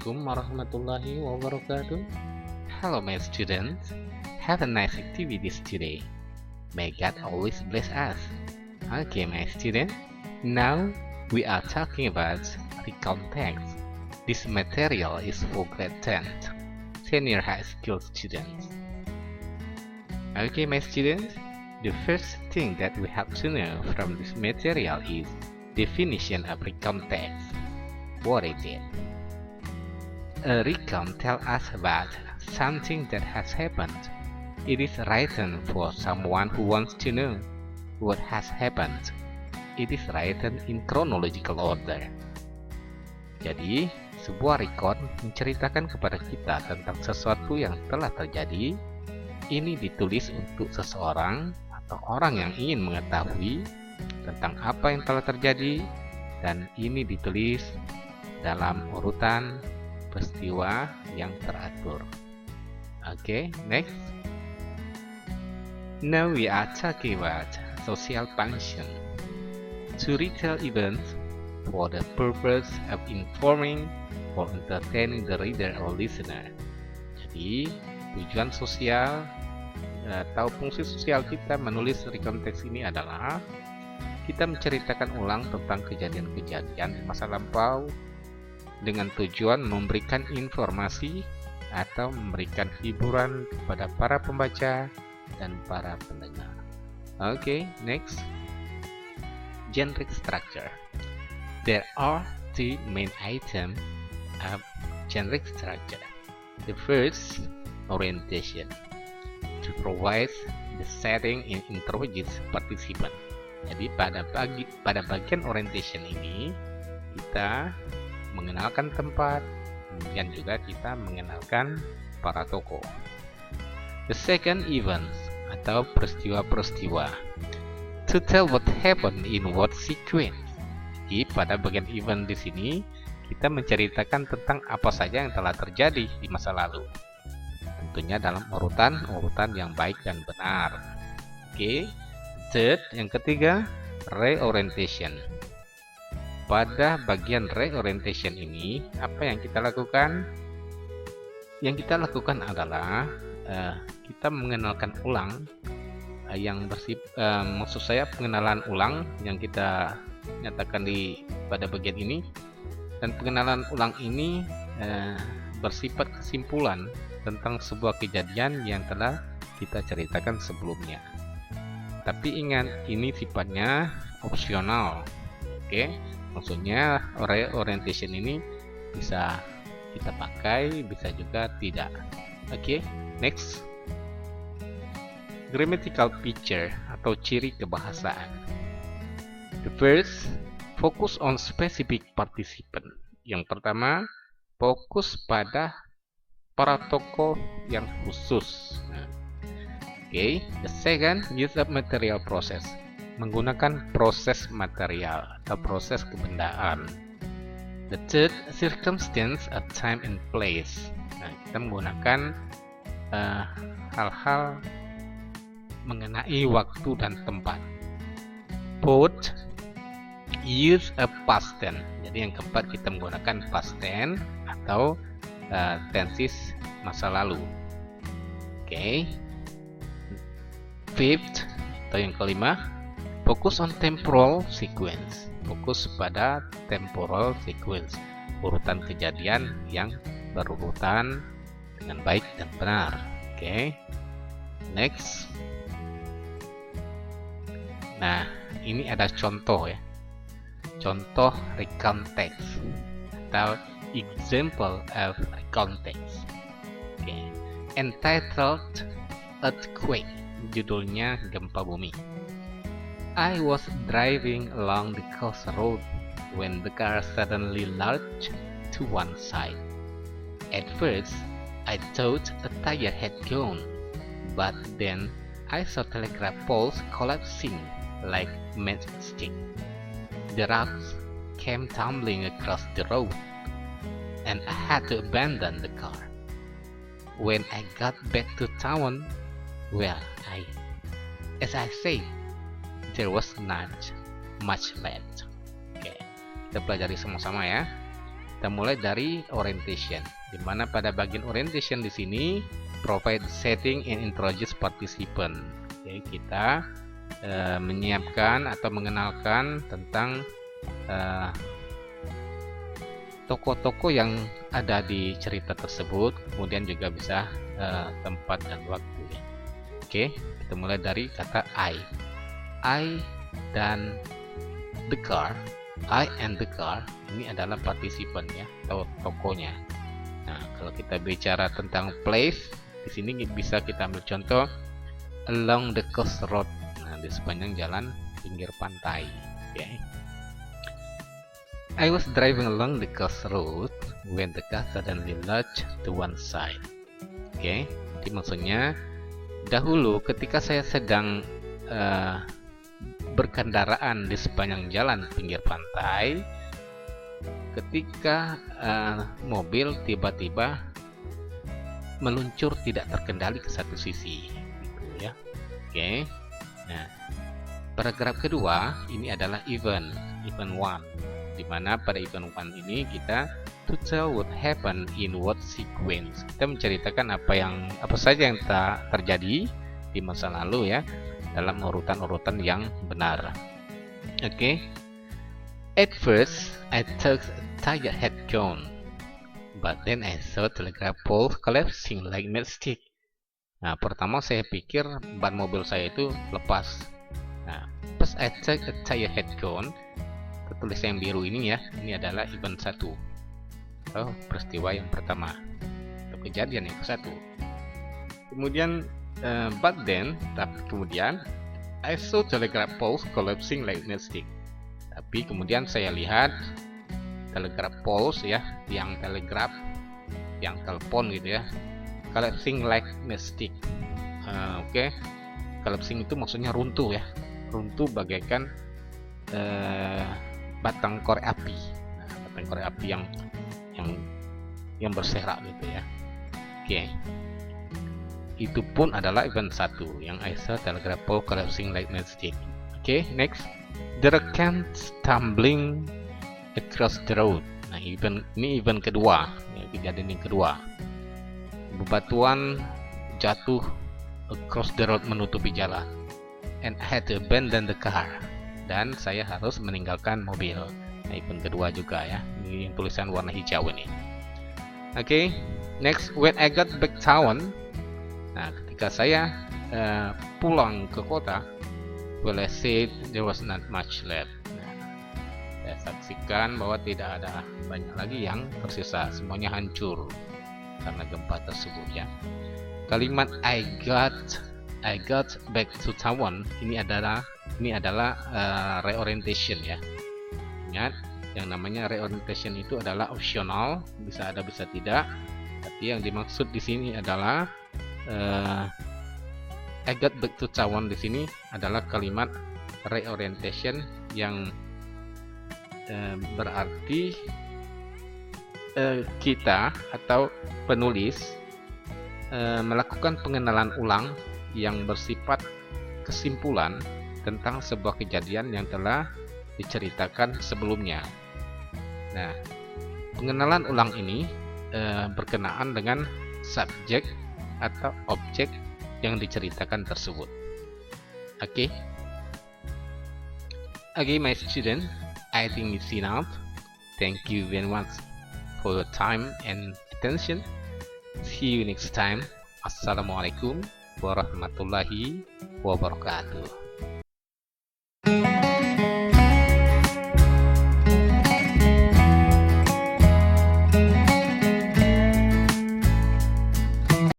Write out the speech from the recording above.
Assalamualaikum warahmatullahi wabarakatuh. Hello my students, have a nice activities today. May God always bless us. Okay my students, now we are talking about recount text. This material is for grade 10, senior high school students. Okay my students, the first thing that we have to know from this material is definition of recount text. What is it? A recount tells us about something that has happened. It is written for someone who wants to know what has happened. It is written in chronological order. Jadi, sebuah record menceritakan kepada kita tentang sesuatu yang telah terjadi. Ini ditulis untuk seseorang atau orang yang ingin mengetahui tentang apa yang telah terjadi, dan ini ditulis dalam urutan peristiwa yang teratur. Okay, next. Now we are talking about social function. To retell events for the purpose of informing or entertaining the reader or listener. Jadi, tujuan sosial atau fungsi sosial kita menulis recount text ini adalah kita menceritakan ulang tentang kejadian-kejadian di masa lampau dengan tujuan memberikan informasi atau memberikan hiburan kepada para pembaca dan para pendengar. Okay, next. Generic structure. There are two main items of generic structure. The first, orientation, to provide the setting and introduce participant. Jadi pada bagian orientation ini kita mengenalkan tempat, kemudian juga kita mengenalkan para tokoh. The second, events atau peristiwa-peristiwa, to tell what happened in what sequence. Jadi pada bagian event di sini kita menceritakan tentang apa saja yang telah terjadi di masa lalu, tentunya dalam urutan yang baik dan benar. Oke. Third, yang ketiga, reorientation. Pada bagian reorientation ini, apa yang kita lakukan? Yang kita lakukan adalah kita mengenalkan ulang maksud saya pengenalan ulang yang kita nyatakan pada bagian ini, dan pengenalan ulang ini bersifat kesimpulan tentang sebuah kejadian yang telah kita ceritakan sebelumnya. Tapi ingat, ini sifatnya opsional. Oke, maksudnya reorientation ini bisa kita pakai, bisa juga tidak. Oke, next. Grammatical feature atau ciri kebahasaan. The first, focus on specific participant. Yang pertama, fokus pada para tokoh yang khusus. Okay. The second, use of material process, menggunakan proses material atau proses kebendaan. The third, circumstance of time and place. Nah, kita menggunakan hal-hal mengenai waktu dan tempat. Fourth, use of past tense. Jadi yang keempat, kita menggunakan past tense atau tenses masa lalu. Okay. Fifth, atau yang kelima, fokus on temporal sequence. Fokus pada temporal sequence, urutan kejadian yang berurutan dengan baik dan benar. Oke. Next. Nah, ini ada contoh ya. Contoh recount text atau example of recount text. Oke. Entitled Earthquake. Judulnya gempa bumi. I was driving along the coast road when the car suddenly lurched to one side. At first, I thought a tire had gone, but then I saw telegraph poles collapsing like matchstick. The rocks came tumbling across the road, and I had to abandon the car. When I got back to town, well, as I say, there was not much left. Oke, kita pelajari sama-sama ya. Kita mulai dari orientation, di mana pada bagian orientation di sini provide setting and introduce participant. Jadi kita menyiapkan atau mengenalkan tentang tokoh-tokoh yang ada di cerita tersebut, kemudian juga bisa tempat dan waktu. Oke, kita mulai dari kata I dan the car. I and the car ini adalah partisipan ya, atau tokohnya. Nah, kalau kita bicara tentang place, di sini bisa kita ambil contoh along the coast road. Nah, di sepanjang jalan pinggir pantai. Okay. I was driving along the coast road when the car suddenly lurched to one side. Oke, jadi maksudnya dahulu ketika saya sedang berkendaraan di sepanjang jalan pinggir pantai, ketika mobil tiba-tiba meluncur tidak terkendali ke satu sisi, gitu ya. Oke. Nah, paragraf kedua ini adalah event 1, di mana pada event 1 ini kita to tell what happened in what sequence. Kita menceritakan apa saja yang terjadi di masa lalu ya, dalam urutan-urutan yang benar. Oke. At first, I thought a tire had gone, but then I saw telegraph poles collapsing like matchstick. Nah, pertama saya pikir ban mobil saya itu lepas. Nah, pas I thought a tire had gone, tertulis yang biru ini ya, ini adalah event 1. Oh, peristiwa yang pertama, atau kejadian yang ke-1. Kemudian but then, tapi kemudian I saw telegraph poles collapsing like matchstick. Tapi kemudian saya lihat telegraph poles ya, yang telegraph, yang telepon gitu ya, collapsing like matchstick. Oke. Collapsing itu maksudnya runtuh ya, runtuh bagaikan batang korek api. Nah, batang korek api yang berserak gitu ya. Oke. Itu pun adalah event 1 yang I saw telegraph pole collapsing like matchstick. Oke, next. The can stumbling across the road. Nah, ini event kedua, ya, kejadian yang kedua. Bebatuan jatuh across the road, menutupi jalan. And I had to abandon the car. Dan saya harus meninggalkan mobil. Nah, event kedua juga ya. Ini yang tulisan warna hijau ini. Oke, next. When I got back town. Nah, ketika saya pulang ke kota, well, I said there was not much left. Nah, saya saksikan bahwa tidak ada banyak lagi yang tersisa, semuanya hancur karena gempa tersebut ya. Kalimat I got back to town ini adalah reorientation ya. Ingat, yang namanya reorientation itu adalah optional, bisa ada bisa tidak. Tapi yang dimaksud di sini adalah I got back to town di sini adalah kalimat reorientation yang berarti kita atau penulis melakukan pengenalan ulang yang bersifat kesimpulan tentang sebuah kejadian yang telah diceritakan sebelumnya. Nah, pengenalan ulang ini berkenaan dengan subjek atau objek yang diceritakan tersebut. Oke. Okay, my student, I think it's enough. Thank you very much for your time and attention. See you next time. Assalamualaikum warahmatullahi wabarakatuh.